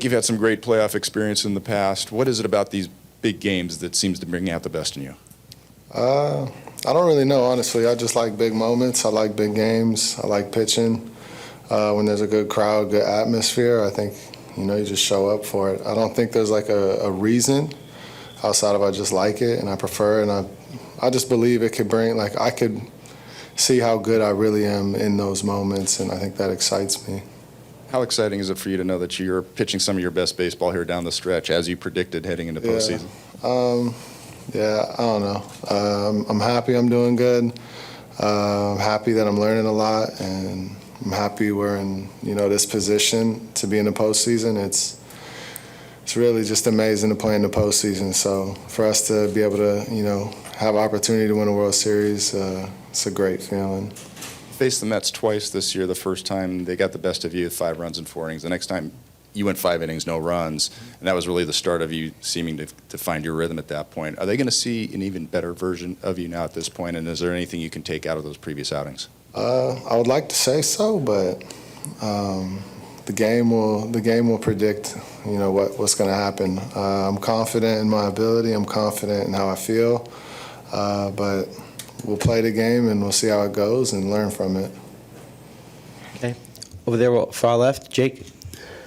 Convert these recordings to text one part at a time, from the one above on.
like you've had some great playoff experience in the past. What is it about these big games that seems to bring out the best in you? I don't really know, honestly. I just like big moments. I like big games. I like pitching. When there's a good crowd, good atmosphere, I think, you just show up for it. I don't think there's like a reason outside of I just like it and I prefer it. And I just believe it could bring, like, I could see how good I really am in those moments, and I think that excites me. How exciting is it for you to know that you're pitching some of your best baseball here down the stretch, as you predicted heading into postseason? I don't know. I'm happy I'm doing good. I'm happy that I'm learning a lot, and I'm happy we're in, this position to be in the postseason. It's really just amazing to play in the postseason. So for us to be able to, have opportunity to win a World Series, it's a great feeling. Faced the Mets twice this year. The first time they got the best of you with 5 runs in 4 innings. The next time you went 5 innings, no runs, and that was really the start of you seeming to find your rhythm at that point. Are they going to see an even better version of you now at this point, and is there anything you can take out of those previous outings? I would like to say so, but the game will predict, what's going to happen. I'm confident in my ability. I'm confident in how I feel, but we'll play the game and we'll see how it goes and learn from it. Okay, over there, far left, Jake.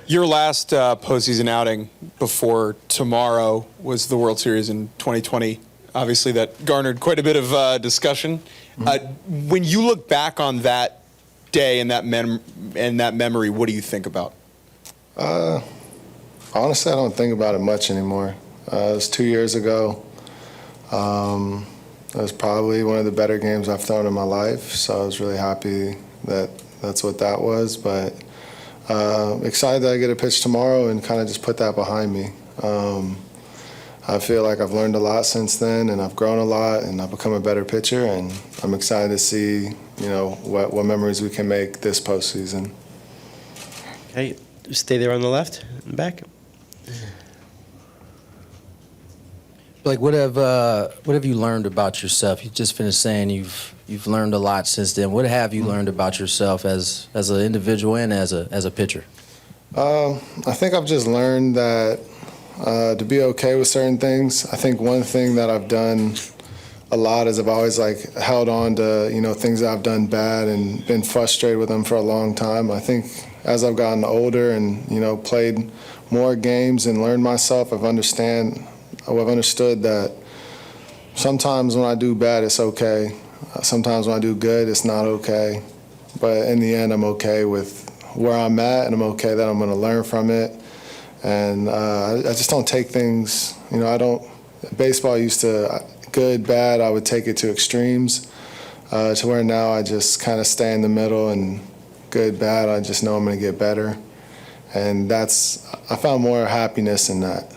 Your last postseason outing before tomorrow was the World Series in 2020. Obviously, that garnered quite a bit of discussion. Mm-hmm. When you look back on that day and that memory, what do you think about? Honestly, I don't think about it much anymore. It was 2 years ago. It was probably one of the better games I've thrown in my life, so I was really happy that that's what that was. But excited that I get a pitch tomorrow and kind of just put that behind me. I feel like I've learned a lot since then, and I've grown a lot, and I've become a better pitcher, and I'm excited to see, what memories we can make this postseason. Okay, stay there on the left, in the back. Like, what have you learned about yourself? You just finished saying you've learned a lot since then. What have you learned about yourself as an individual and as a pitcher? I think I've just learned that to be okay with certain things. I think one thing that I've done a lot is I've always held on to things that I've done bad and been frustrated with them for a long time. I think as I've gotten older and played more games and learned myself, I've understood that sometimes when I do bad, it's okay. Sometimes when I do good, it's not okay. But in the end, I'm okay with where I'm at, and I'm okay that I'm going to learn from it. And I just don't take things, baseball used to, good, bad, I would take it to extremes, to where now I just kind of stay in the middle, and good, bad, I just know I'm going to get better. And I found more happiness in that.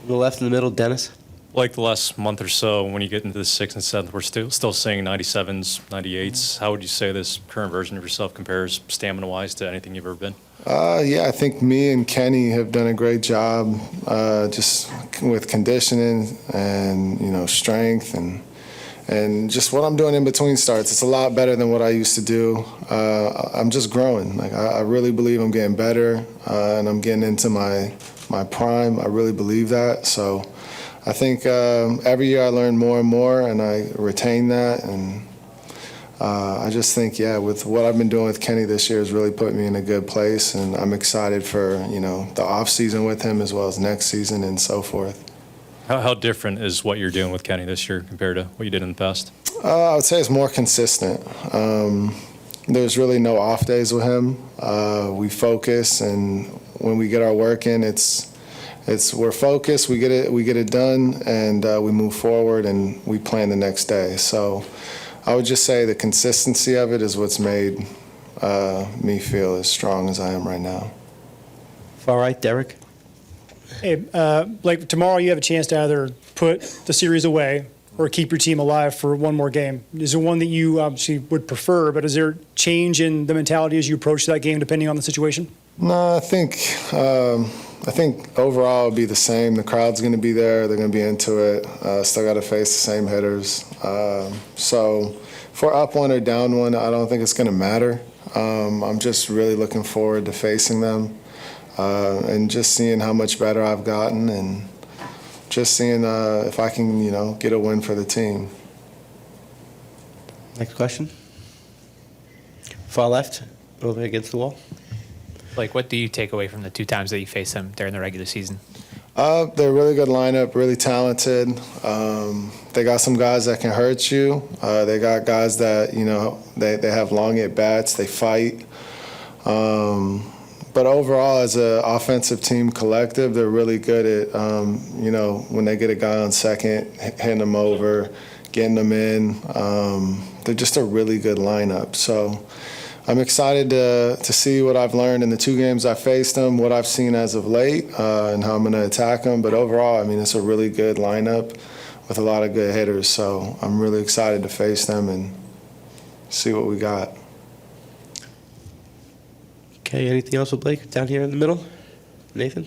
The left in the middle, Dennis. Like the last month or so, when you get into the 6th and 7th, we're still seeing 97s, 98s. How would you say this current version of yourself compares stamina-wise to anything you've ever been? Yeah, I think me and Kenny have done a great job just with conditioning and, strength and just what I'm doing in between starts. It's a lot better than what I used to do. I'm just growing. I really believe I'm getting better, and I'm getting into my prime. I really believe that. So I think every year I learn more and more, and I retain that. And I just think, with what I've been doing with Kenny this year has really put me in a good place, and I'm excited for the off season with him as well as next season and so forth. How different is what you're doing with Kenny this year compared to what you did in the past? I would say it's more consistent. There's really no off days with him. We focus, and when we get our work in, we're focused. We get it done, and we move forward, and we plan the next day. So I would just say the consistency of it is what's made me feel as strong as I am right now. Far right, Derek. Hey, tomorrow you have a chance to either put the series away or keep your team alive for one more game. Is there one that you obviously would prefer, but is there a change in the mentality as you approach that game depending on the situation? No, I think overall it'll be the same. The crowd's going to be there. They're going to be into it. Still got to face the same hitters. So if we're up one or down one, I don't think it's going to matter. I'm just really looking forward to facing them. and just seeing how much better I've gotten, and just seeing if I can, get a win for the team. Next question. Far left, over against the wall. Like, what do you take away from the 2 times that you faced them during the regular season? They're a really good lineup, really talented. They got some guys that can hurt you. They got guys that, they have long at-bats, they fight. But overall, as an offensive team collective, they're really good at, when they get a guy on second, hitting them over, getting them in. They're just a really good lineup. So I'm excited to see what I've learned in the 2 games I faced them, what I've seen as of late, and how I'm going to attack them. But overall, I mean, it's a really good lineup with a lot of good hitters. So I'm really excited to face them and see what we got. Okay, anything else with Blake down here in the middle? Nathan?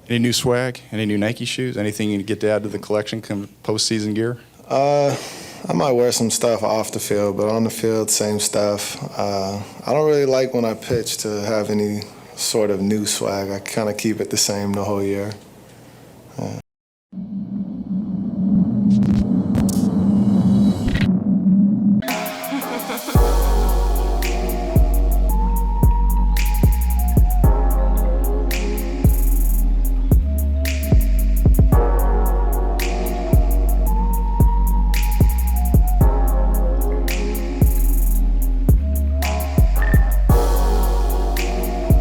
Any new swag? Any new Nike shoes? Anything you get to add to the collection come postseason gear? I might wear some stuff off the field, but on the field, same stuff. I don't really like when I pitch to have any sort of new swag. I kind of keep it the same the whole year.